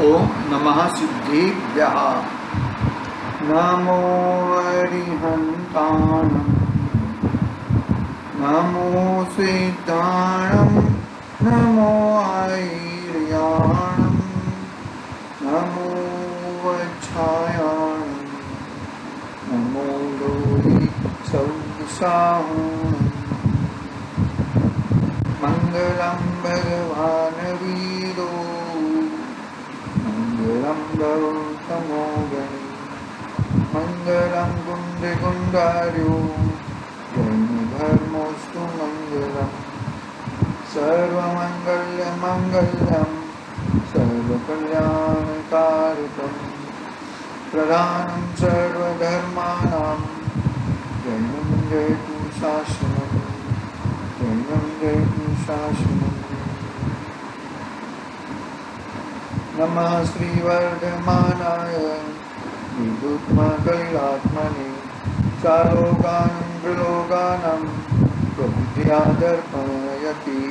ओम नमः सिद्धेभ्यः। नमो अरिहन्ताणं नमो सिद्धाणं नमो ऐर्याणं नमो वच्छायाणं नमो लोहि संसाहणं। मंगलं भगवान् वीरो मंगलं गौतमो गणे मंगलं कुंडकुंडार्यो जैनधर्मोऽस्तु मंगलम्। सर्वमंगल्यमंगल्यं सर्वकल्याणकारकं प्रधानं सर्वधर्माणां जैनं जयतु शासनं जैनं जयतु शासनं। नमः श्रीवर्धमानाय विद्युत्मकैलात्मने सालोकानं त्रिलोकानं प्रबुद्ध्यादर्पयति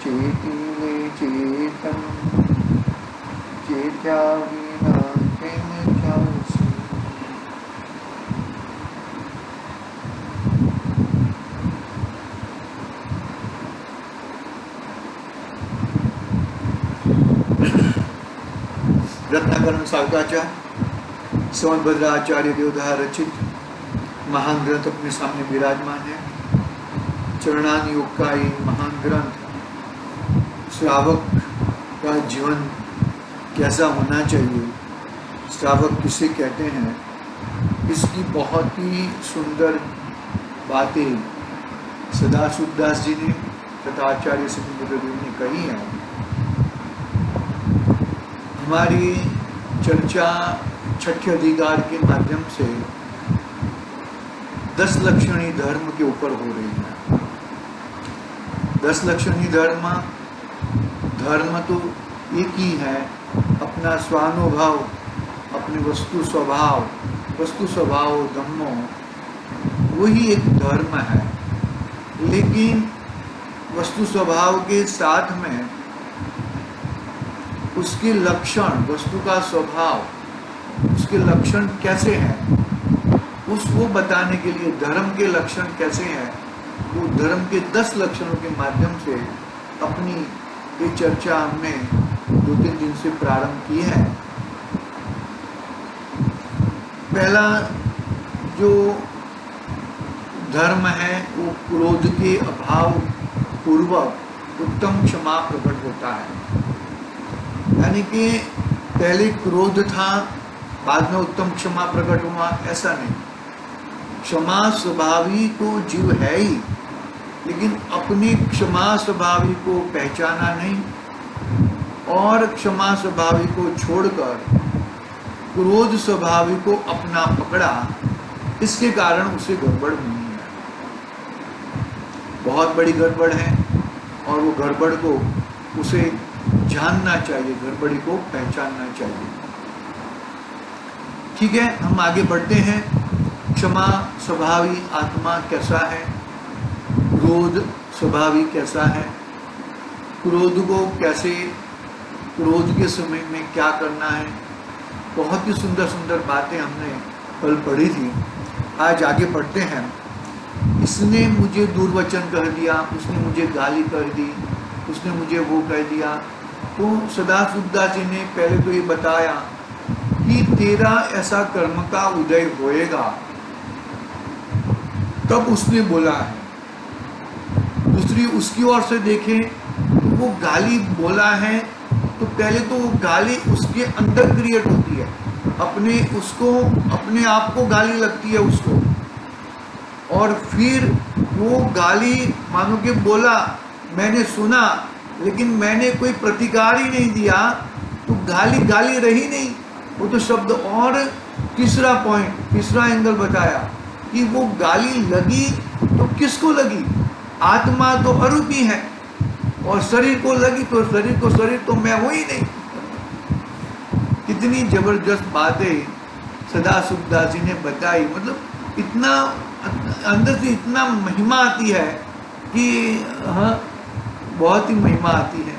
चेति वे चेतं चेत्या विना किं ध्यायसि। रत्नाकरण सागाचार्य संवतभद्राचार्य देवदाह रचित महान ग्रंथ अपने सामने विराजमान है। चरणान योग का ये महान ग्रंथ श्रावक का जीवन कैसा होना चाहिए, श्रावक किसे कहते हैं, इसकी बहुत ही सुंदर बातें सदाशिवदास जी ने तथा आचार्य सिद्धेश्वर ने कही हैं। हमारी चर्चा छठे अधिकार के माध्यम से 10 लक्षणी धर्म के ऊपर हो रही है। 10 लक्षणी धर्म तो एक ही है, अपना स्वानुभाव, अपने वस्तु स्वभाव धम्मो, वही एक धर्म है। लेकिन वस्तु स्वभाव के साथ में उसके लक्षण, वस्तु का स्वभाव, उसके लक्षण कैसे हैं, वो बताने के लिए धर्म के लक्षण कैसे हैं, वो धर्म के 10 लक्षणों के माध्यम से अपनी ये चर्चा हमने 2-3 दिन से प्रारंभ की है। पहला जो धर्म है वो क्रोध के अभाव पूर्वक उत्तम क्षमा प्रकट होता है। यानी कि पहले क्रोध था, बाद में उत्तम क्षमा प्रकट हुआ, ऐसा नहीं। क्षमा स्वभावी को जीव है ही, लेकिन अपनी क्षमा स्वभावी को पहचाना नहीं और क्षमा स्वभावी को छोड़कर क्रोध स्वभावी को अपना पकड़ा, इसके कारण उसे गड़बड़ हुई है, बहुत बड़ी गड़बड़ है। और वो गड़बड़ को उसे जानना चाहिए, गड़बड़ी को पहचानना चाहिए। ठीक है, हम आगे बढ़ते हैं। क्षमा स्वभावी आत्मा कैसा है, क्रोध स्वभावी कैसा है, क्रोध को कैसे, क्रोध के समय में क्या करना है, बहुत ही सुंदर सुंदर बातें हमने कल पढ़ी थी। आज आगे बढ़ते हैं। इसने मुझे दुर्वचन कह दिया, उसने मुझे गाली कर दी, उसने मुझे वो कह दिया। तो सदाशिवदास जी ने पहले तो ये बताया कि तेरा ऐसा कर्म का उदय होएगा, तब उसने बोला है। दूसरी उसकी ओर से देखें तो वो गाली बोला है, तो पहले तो वो गाली उसके अंदर क्रिएट होती है, अपने आप को गाली लगती है उसको, और फिर वो गाली मानो कि बोला, मैंने सुना लेकिन मैंने कोई प्रतिकार ही नहीं दिया, तो गाली रही नहीं, वो तो शब्द। और तीसरा पॉइंट, तीसरा एंगल बताया कि वो गाली लगी तो किसको लगी, आत्मा तो अरूपी है, और शरीर को लगी तो शरीर तो मैं हूं ही नहीं। कितनी जबरदस्त बातें सदाशिवदास जी ने बताई, मतलब इतना अंदर से इतना महिमा आती है कि हाँ, बहुत ही महिमा आती है।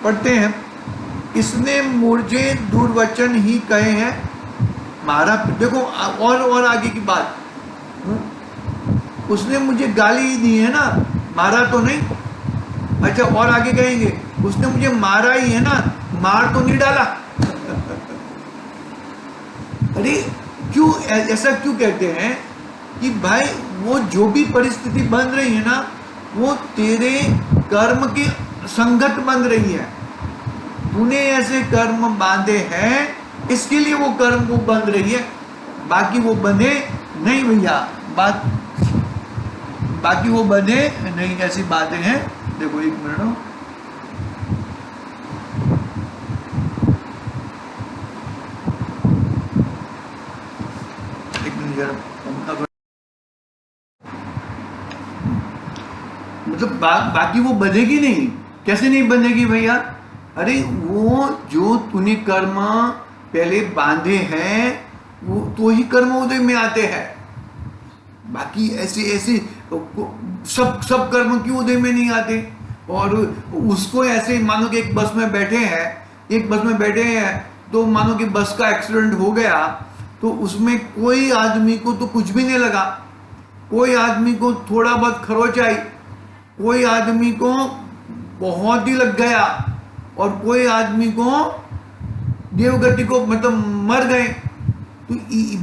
पढ़ते हैं। इसने मुझे दुर्वचन ही कहे हैं, मारा। देखो और आगे की बात, उसने मुझे गाली ही दी है ना, मारा तो नहीं। अच्छा, और आगे कहेंगे उसने मुझे मारा ही है ना, मार तो नहीं डाला। अरे क्यों ऐसा क्यों कहते हैं कि भाई वो जो भी परिस्थिति बन रही है ना, वो तेरे कर्म के संगत बन रही है। तूने ऐसे कर्म बांधे हैं, इसके लिए वो कर्म वो बन रही है, बाकी वो बंधे नहीं भैया। बाकी वो बंधे नहीं, ऐसी बातें हैं। देखो एक मिनट, मतलब बाकी वो बंधेगी नहीं। कैसे नहीं बंधेगी भैया? अरे वो जो तूने कर्म पहले बांधे हैं, वो तो ही कर्म उदय में आते हैं। बाकी ऐसे ऐसे सब कर्म क्यों उदय में नहीं आते? और उसको ऐसे मानो कि एक बस में बैठे हैं, तो मानो कि बस का एक्सीडेंट हो गया, तो उसमें कोई आदमी को तो कुछ भी नहीं लगा, कोई आदमी को थोड़ा बहुत खरोच आई, कोई आदमी को बहुत ही लग गया, और कोई आदमी को देवगति को मतलब मर गए। तो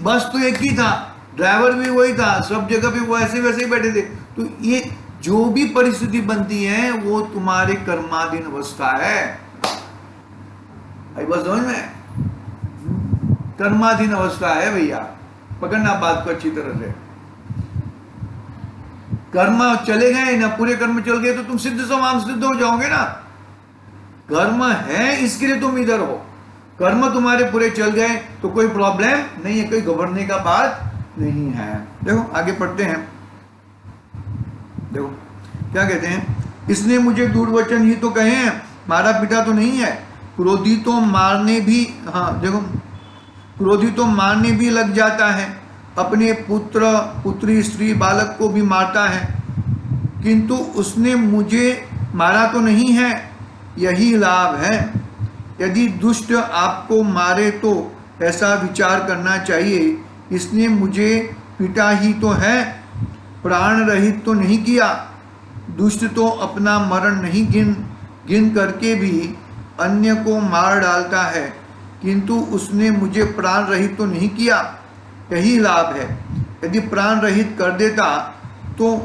बस तो एक ही था, ड्राइवर भी वही था, सब जगह पे वो ऐसे वैसे ही बैठे थे। तो ये जो भी परिस्थिति बनती है वो तुम्हारे कर्माधीन अवस्था है। आई बस समझ में? कर्माधीन अवस्था है भैया, पकड़ना बात को अच्छी तरह से। कर्म चले गए ना, पूरे कर्म चल गए तो तुम सिद्ध समाम सिद्ध हो जाओगे ना। कर्म है इसके लिए तुम इधर हो, कर्म तुम्हारे पूरे चल गए तो कोई प्रॉब्लम नहीं है, कोई घबराने का बात नहीं है। देखो आगे पढ़ते हैं, देखो क्या कहते हैं। इसने मुझे दुर्वचन ही तो कहे हैं, मारा पीटा तो नहीं है। क्रोधी तो मारने भी, हाँ देखो, क्रोधी तो मारने भी लग जाता है, अपने पुत्र पुत्री स्त्री बालक को भी मारता है, किंतु उसने मुझे मारा तो नहीं है, यही लाभ है। यदि दुष्ट आपको मारे तो ऐसा विचार करना चाहिए, इसने मुझे पिटा ही तो है, प्राण रहित तो नहीं किया। दुष्ट तो अपना मरण नहीं गिन करके भी अन्य को मार डालता है, किंतु उसने मुझे प्राण रहित तो नहीं किया, यही लाभ है। यदि प्राण रहित कर देता तो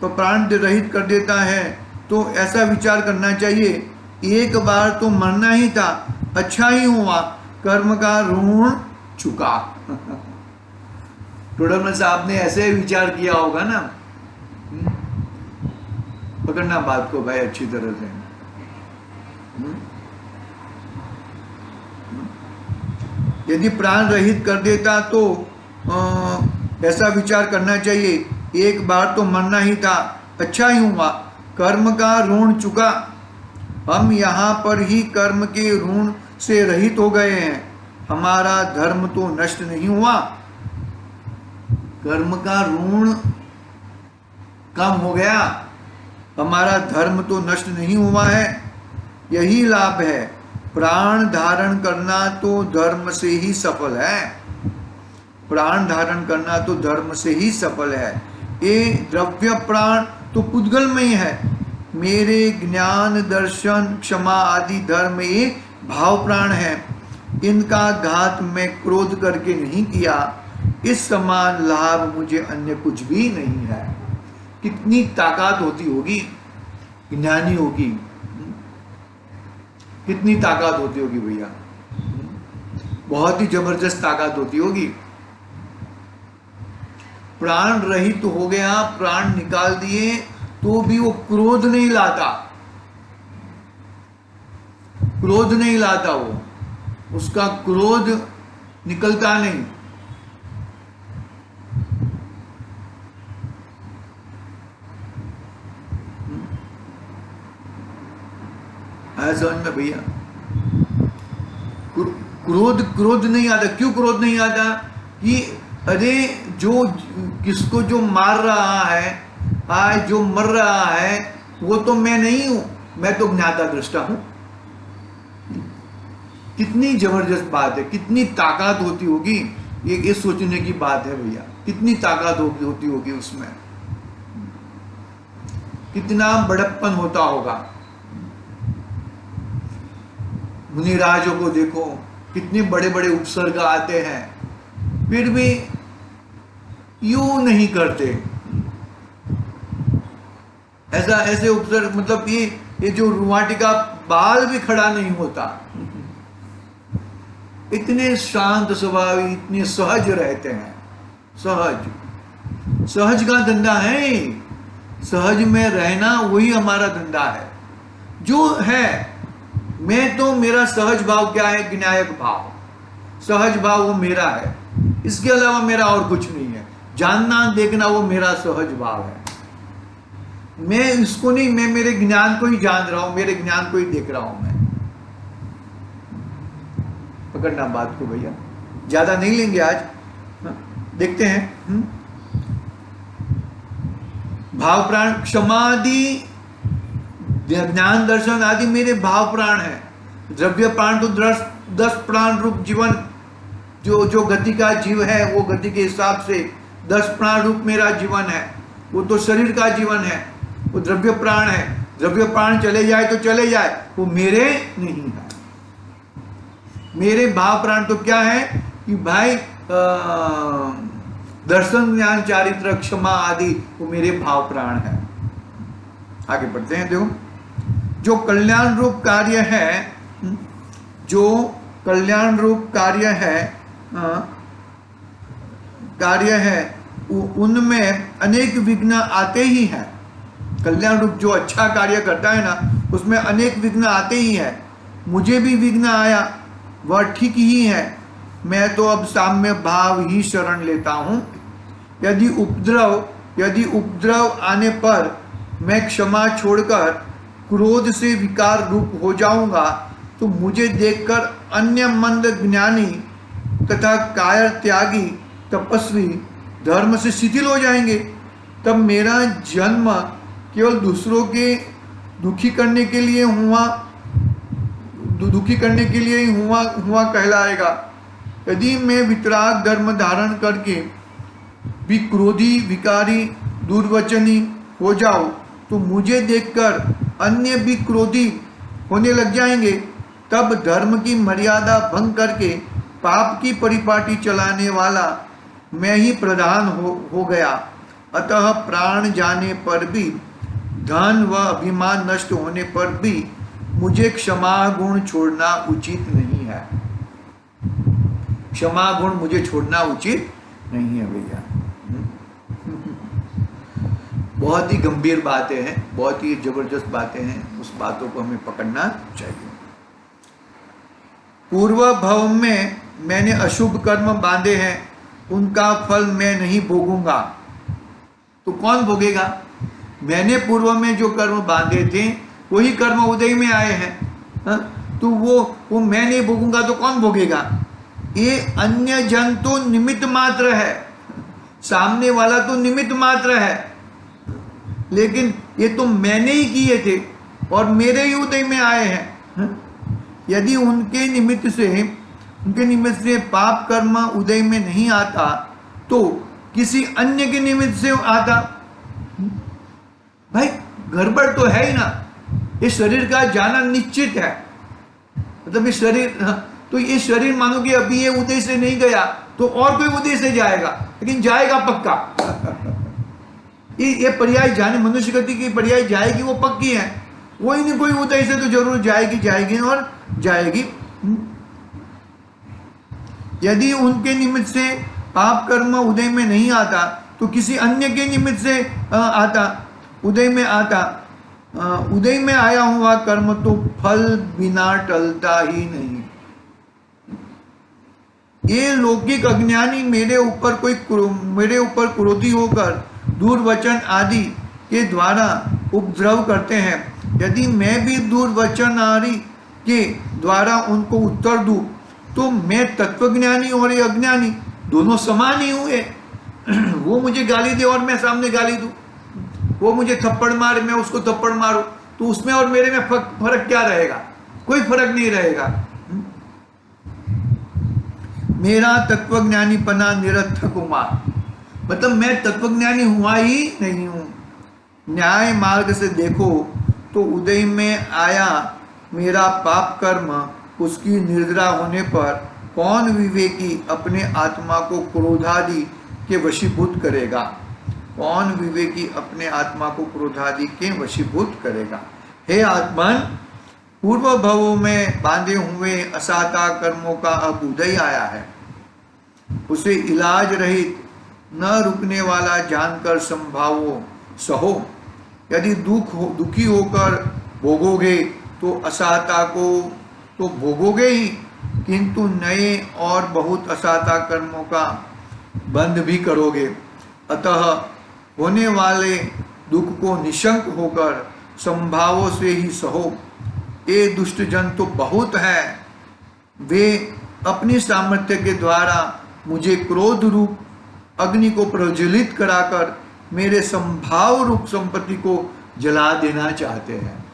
प्राण रहित कर देता है तो ऐसा विचार करना चाहिए, एक बार तो मरना ही था, अच्छा ही हुआ, कर्म का ऋण चुका। टोडरमल साहब ने ऐसे विचार किया होगा ना। पकड़ना बात को भाई अच्छी तरह से। यदि प्राण रहित कर देता तो ऐसा विचार करना चाहिए, एक बार तो मरना ही था, अच्छा ही हुआ, कर्म का ऋण चुका। हम यहाँ पर ही कर्म के ऋण से रहित हो गए हैं, हमारा धर्म तो नष्ट नहीं हुआ। कर्म का ऋण कम हो गया, हमारा धर्म तो नष्ट नहीं हुआ है, यही लाभ है। प्राण धारण करना तो धर्म से ही सफल है, प्राण धारण करना तो धर्म से ही सफल है। ये द्रव्य प्राण तो पुद्गल में ही है, मेरे ज्ञान दर्शन क्षमा आदि धर्म ये भाव प्राण है, इनका घात मैं क्रोध करके नहीं किया, इस समान लाभ मुझे अन्य कुछ भी नहीं है। कितनी ताकत होती होगी ज्ञानी होगी, कितनी ताकत होती होगी भैया, बहुत ही जबरदस्त ताकत होती होगी। प्राण रहित तो हो गया, प्राण निकाल दिए तो भी वो क्रोध नहीं लाता, क्रोध नहीं लाता, वो उसका क्रोध निकलता नहीं। आया समझ में भैया? क्रोध नहीं आता। क्यों क्रोध नहीं आता? कि अरे जो किसको जो मार रहा है, आज जो मर रहा है, वो तो मैं नहीं हूं, मैं तो ज्ञाता दृष्टा हूं। कितनी जबरदस्त बात है, कितनी ताकत होती होगी, ये सोचने की बात है भैया। कितनी ताकत होती होगी उसमें, कितना बड़प्पन होता होगा। मुनिराजों को देखो, कितने बड़े बड़े उपसर्ग आते हैं, फिर भी यूं नहीं करते। ऐसे उपसर्ग, मतलब ये जो रुवाटी का बाल भी खड़ा नहीं होता, इतने शांत स्वभाव, इतने सहज रहते हैं। सहज का धंधा है, सहज में रहना वही हमारा धंधा है। जो है मैं तो, मेरा सहज भाव क्या है? ज्ञायक भाव, सहज भाव वो मेरा है, इसके अलावा मेरा और कुछ नहीं है। जानना देखना वो मेरा सहज भाव है। मैं इसको नहीं, मैं मेरे ज्ञान को ही जान रहा हूं, मेरे ज्ञान को ही देख रहा हूं मैं। पकड़ना बात को भैया, ज्यादा नहीं लेंगे आज। देखते हैं। भाव प्राण, क्षमादि, ज्ञान दर्शन आदि मेरे भाव प्राण है। द्रव्य प्राण तो 10 प्राण रूप जीवन, जो गति का जीव है वो गति के हिसाब से 10 प्राण रूप मेरा जीवन है। वो तो शरीर का जीवन है, वो द्रव्य प्राण है। द्रव्य प्राण चले जाए तो चले जाए, वो मेरे नहीं है। मेरे भाव प्राण तो क्या है कि भाई दर्शन, ज्ञान, चारित्र, क्षमा आदि वो मेरे भाव प्राण है। आगे बढ़ते हैं। देखो, जो कल्याण रूप कार्य है, जो कल्याण रूप कार्य है उनमें अनेक विघ्न आते ही हैं। कल्याण रूप जो अच्छा कार्य करता है ना, उसमें अनेक विघ्न आते ही हैं। मुझे भी विघ्न आया, वह ठीक ही है। मैं तो अब साम्य भाव ही शरण लेता हूं। यदि उपद्रव आने पर मैं क्षमा छोड़कर क्रोध से विकार रूप हो जाऊंगा, तो मुझे देखकर अन्य मंद ज्ञानी तथा कायर त्यागी तपस्वी धर्म से शिथिल हो जाएंगे। तब मेरा जन्म केवल दूसरों के दुखी करने के लिए ही हुआ कहलाएगा। यदि मैं वितराग धर्म धारण करके भी क्रोधी, विकारी, दुर्वचनी हो जाऊं, तो मुझे देखकर अन्य भी क्रोधी होने लग जाएंगे। तब धर्म की मर्यादा भंग करके पाप की परिपाटी चलाने वाला मैं ही प्रधान हो गया। अतः प्राण जाने पर भी, धन व अभिमान नष्ट होने पर भी मुझे क्षमा गुण छोड़ना उचित नहीं है। क्षमा गुण मुझे छोड़ना उचित नहीं है भैया। बहुत ही गंभीर बातें हैं, बहुत ही जबरदस्त बातें हैं। उस बातों को हमें पकड़ना चाहिए। पूर्व भव में मैंने अशुभ कर्म बांधे हैं, उनका फल मैं नहीं भोगूंगा। तो कौन भोगेगा? मैंने पूर्व में जो कर्म बांधे थे वही कर्म उदय में आए हैं। तो वो मैं नहीं भोगूंगा तो कौन भोगेगा? ये अन्य जन तो निमित्त मात्र है, सामने वाला तो निमित्त मात्र है, लेकिन ये तो मैंने ही किए थे और मेरे ही उदय में आए हैं। यदि उनके निमित्त से पाप कर्म उदय में नहीं आता तो किसी अन्य के निमित्त से आता। भाई गड़बड़ तो है ही ना। ये शरीर का जाना निश्चित है, मतलब ये शरीर, तो ये शरीर मानो कि अभी ये उदय से नहीं गया तो और कोई उदय से जाएगा, लेकिन जाएगा पक्का। ये पर्याय जाने, मनुष्य गति की पर्याय जाएगी वो पक्की है। कोई नहीं कोई उदय से तो जरूर जाएगी और जाएगी। यदि उनके निमित्त से पाप कर्म उदय में नहीं आता तो किसी अन्य के निमित्त से उदय में आया हुआ कर्म तो फल बिना टलता ही नहीं। ये लौकिक अज्ञानी मेरे ऊपर क्रोधी होकर दुर्वचन आदि के द्वारा उपद्रव करते हैं। यदि मैं भी दुर्वचन आदि के द्वारा उनको उत्तर दूं तो मैं तत्वज्ञानी और ये अज्ञानी दोनों समान ही हुए। वो मुझे गाली दे और मैं सामने गाली दूं, वो मुझे थप्पड़ मारे मैं उसको थप्पड़ मारूं, तो उसमें और मेरे में फर्क क्या रहेगा? कोई फर्क नहीं रहेगा। मेरा तत्वज्ञानीपना निरर्थक हुआ, मतलब मैं तत्वज्ञानी हुआ ही नहीं हूँ। न्याय मार्ग से देखो तो उदय में आया मेरा पाप कर्म, उसकी निर्जरा होने पर कौन विवेकी अपने आत्मा को क्रोधादि के वशीभूत करेगा? कौन विवेकी अपने आत्मा को क्रोधादि के वशीभूत करेगा? हे आत्मन, पूर्व भवों में बांधे हुए असाता कर्मों का अब उदय आया है, उसे इलाज रहित न रुकने वाला जानकर संभावो सहो। यदि दुखी होकर भोगोगे तो असाता को तो भोगोगे ही, किंतु नए और बहुत असाता कर्मों का बंध भी करोगे। अतः होने वाले दुख को निशंक होकर संभावों से ही सहो। ये दुष्ट जन तो बहुत है, वे अपनी सामर्थ्य के द्वारा मुझे क्रोध रूप अग्नि को प्रज्वलित कराकर मेरे संभाव रूप संपत्ति को जला देना चाहते हैं।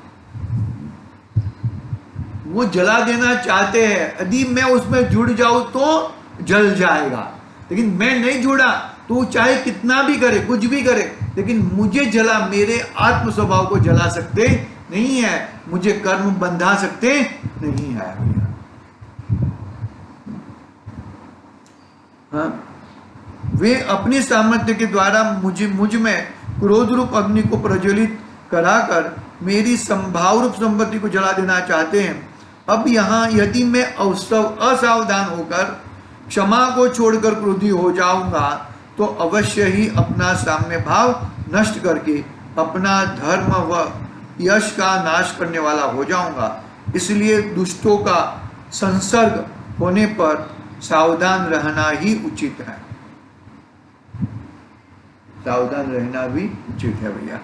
वो जला देना चाहते हैं, यदि मैं उसमें जुड़ जाऊं तो जल जाएगा, लेकिन मैं नहीं जुड़ा तो चाहे कितना भी करे, कुछ भी करे, लेकिन मुझे जला, मेरे आत्म स्वभाव को जला सकते नहीं है, मुझे कर्म बंधा सकते नहीं है भैया। हाँ, वे अपनी सामर्थ्य के द्वारा मुझ में क्रोध रूप अग्नि को प्रज्वलित कराकर मेरी संभाव रूप संपत्ति को जला देना चाहते हैं। अब यहाँ यदि मैं असावधान होकर क्षमा को छोड़कर क्रोधी हो जाऊंगा तो अवश्य ही अपना साम्य भाव नष्ट करके अपना धर्म व यश का नाश करने वाला हो जाऊंगा। इसलिए दुष्टों का संसर्ग होने पर सावधान रहना ही उचित है। सावधान रहना भी उचित है भैया।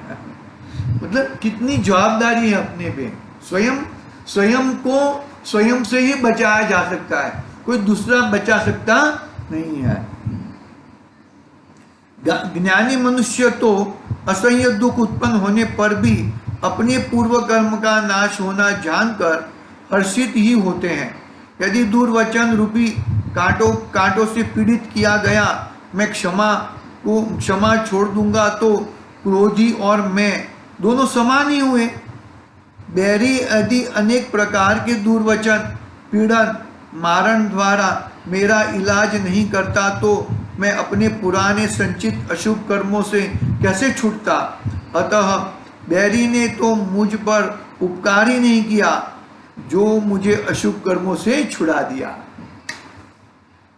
मतलब कितनी जवाबदारी है अपने पे। स्वयं को स्वयं से ही बचाया जा सकता है, कोई दूसरा बचा सकता नहीं है। ज्ञानी मनुष्य तो असह्य दुख उत्पन्न होने पर भी अपने पूर्व कर्म का नाश होना जानकर हर्षित ही होते हैं। यदि दुर्वचन रूपी कांटों से पीड़ित किया गया मैं क्षमा छोड़ दूंगा तो क्रोधी और मैं दोनों समान ही हुए। बैरी यदि अनेक प्रकार के दुर्वचन पीड़न मारण द्वारा मेरा इलाज नहीं करता तो मैं अपने पुराने संचित अशुभ कर्मों से कैसे छूटता। अतः बैरी ने तो मुझ पर उपकार ही नहीं किया जो मुझे अशुभ कर्मों से छुड़ा दिया।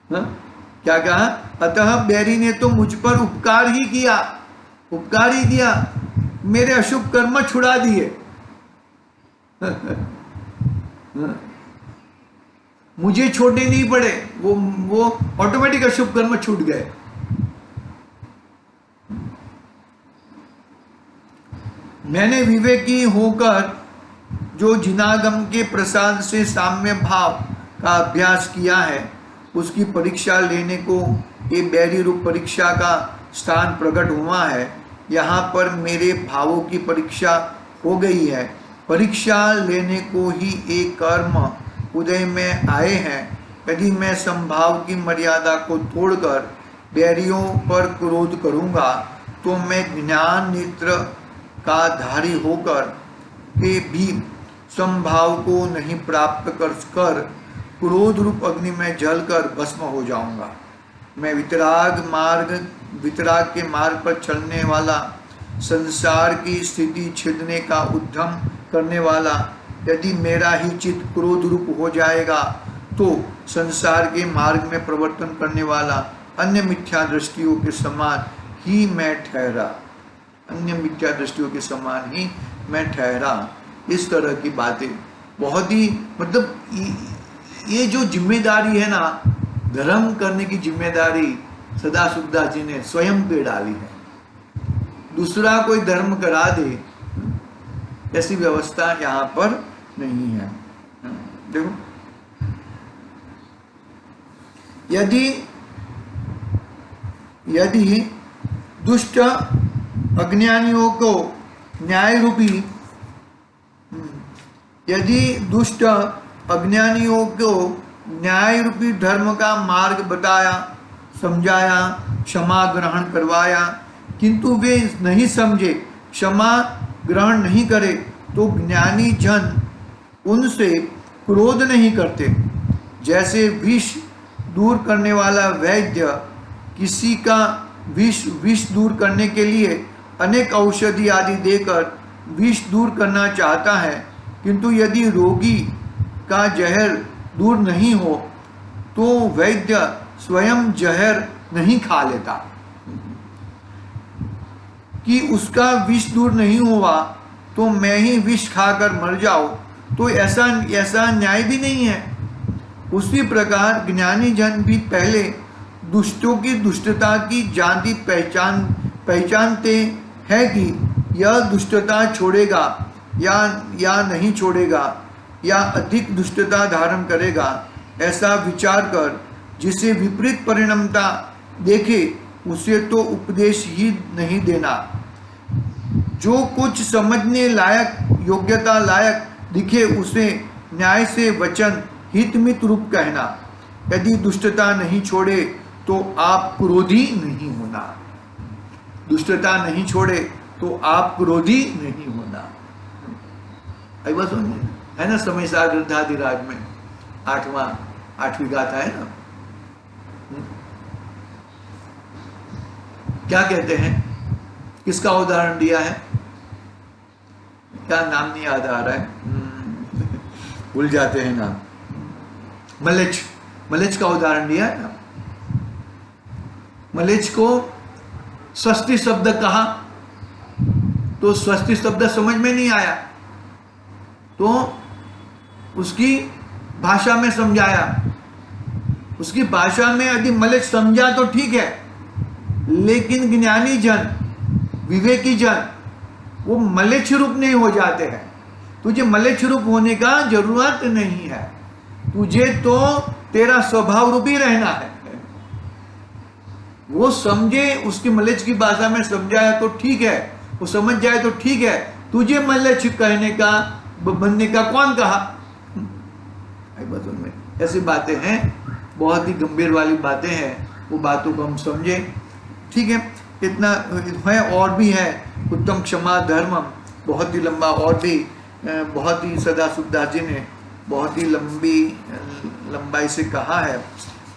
हा? क्या कहा? अतः बैरी ने तो मुझ पर उपकार ही किया, मेरे अशुभ कर्म छुड़ा दिए। मुझे छोड़ने नहीं पड़े, वो ऑटोमेटिक अशुभ कर्म छूट गए। मैंने विवेकी होकर जो जिनागम के प्रसाद से साम्य भाव का अभ्यास किया है उसकी परीक्षा लेने को ये बैरी रूप परीक्षा का स्थान प्रकट हुआ है। यहाँ पर मेरे भावों की परीक्षा हो गई है। परीक्षा लेने को ही एक कर्म उदय में आए हैं। यदि मैं संभाव की मर्यादा को तोड़कर बैरियों पर क्रोध करूँगा तो मैं ज्ञान नेत्र का धारी होकर के भी संभाव को नहीं प्राप्त कर क्रोध रूप अग्नि में जलकर भस्म हो जाऊंगा। मैं वितराग के मार्ग पर चलने वाला, संसार की स्थिति छेदने का उद्यम करने वाला, यदि मेरा ही चित्त क्रोध रूप हो जाएगा तो संसार के मार्ग में प्रवर्तन करने वाला अन्य मिथ्या दृष्टियों के समान ही मैं ठहरा। इस तरह की बातें बहुत ही, मतलब ये जो जिम्मेदारी है ना, धर्म करने की जिम्मेदारी सदाशिवदास जी ने स्वयं पे डाली है। दूसरा कोई धर्म करा दे ऐसी व्यवस्था यहाँ पर नहीं है। देखो, यदि दुष्ट अज्ञानियों को न्याय न्याय रूपी धर्म का मार्ग बताया, समझाया, क्षमा ग्रहण करवाया, किंतु वे नहीं समझे, क्षमा ग्रहण नहीं करे, तो ज्ञानी जन उनसे क्रोध नहीं करते। जैसे विष दूर करने वाला वैद्य किसी का विष दूर करने के लिए अनेक औषधि आदि देकर विष दूर करना चाहता है, किंतु यदि रोगी का जहर दूर नहीं हो तो वैद्य स्वयं जहर नहीं खा लेता। कि उसका विष दूर नहीं हुआ तो मैं ही विष खाकर मर जाऊं, तो ऐसा न्याय भी नहीं है। उसी प्रकार ज्ञानी जन भी पहले दुष्टों की दुष्टता की जाति पहचानते हैं कि यह दुष्टता छोड़ेगा या नहीं छोड़ेगा, या अधिक दुष्टता धारण करेगा। ऐसा विचार कर जिसे विपरीत परिणमता देखे उसे तो उपदेश ही नहीं देना। जो कुछ समझने लायक, योग्यता लायक दिखे उसे न्याय से वचन हितमित रूप कहना। यदि दुष्टता नहीं छोड़े तो आप क्रोधी नहीं होना। दुष्टता नहीं छोड़े तो आप क्रोधी नहीं होना। आई बात समझे? है ना, समय सागर ग्रंथाधिराज में 8वीं गाथा है ना। क्या कहते हैं, किसका उदाहरण दिया है, क्या नाम नहीं याद आ रहा है, भूल जाते हैं नाम। मलेच का उदाहरण दिया है ना। मलेच को स्वस्ति शब्द कहा तो स्वस्ति शब्द समझ में नहीं आया, तो उसकी भाषा में समझाया। उसकी भाषा में यदि मलेच समझा तो ठीक है, लेकिन ज्ञानी जन, विवेकी जन वो मलेच्छ रूप नहीं हो जाते हैं। तुझे मलेच्छ रूप होने का जरूरत नहीं है, तुझे तो तेरा स्वभाव रूप ही रहना है। वो समझे, उसकी मलेच्छ की भाषा में समझाया तो ठीक है, वो समझ जाए तो ठीक है। तुझे मलेच्छ कहने का, बनने का कौन कहा? ऐसी बातें हैं, बहुत ही गंभीर वाली बातें हैं, वो बातों को हम समझे, ठीक है। इतना है, और भी है उत्तम क्षमा धर्म, बहुत ही लंबा, और भी बहुत ही सदा सुखदास जी ने बहुत ही लंबाई से कहा है,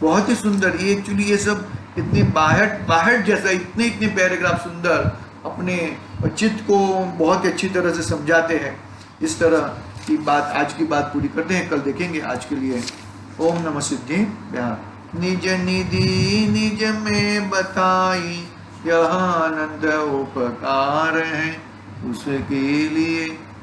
बहुत ही सुंदर। ये एक्चुअली ये सब इतने बाहर जैसा इतने पैराग्राफ सुंदर अपने चित्त को बहुत अच्छी तरह से समझाते हैं। इस तरह की बात, आज की बात पूरी करते हैं, कल देखेंगे। आज के लिए ओम नमः सिद्धि। निज निधि निज में बताई, यह आनंद उपकार है उसके लिए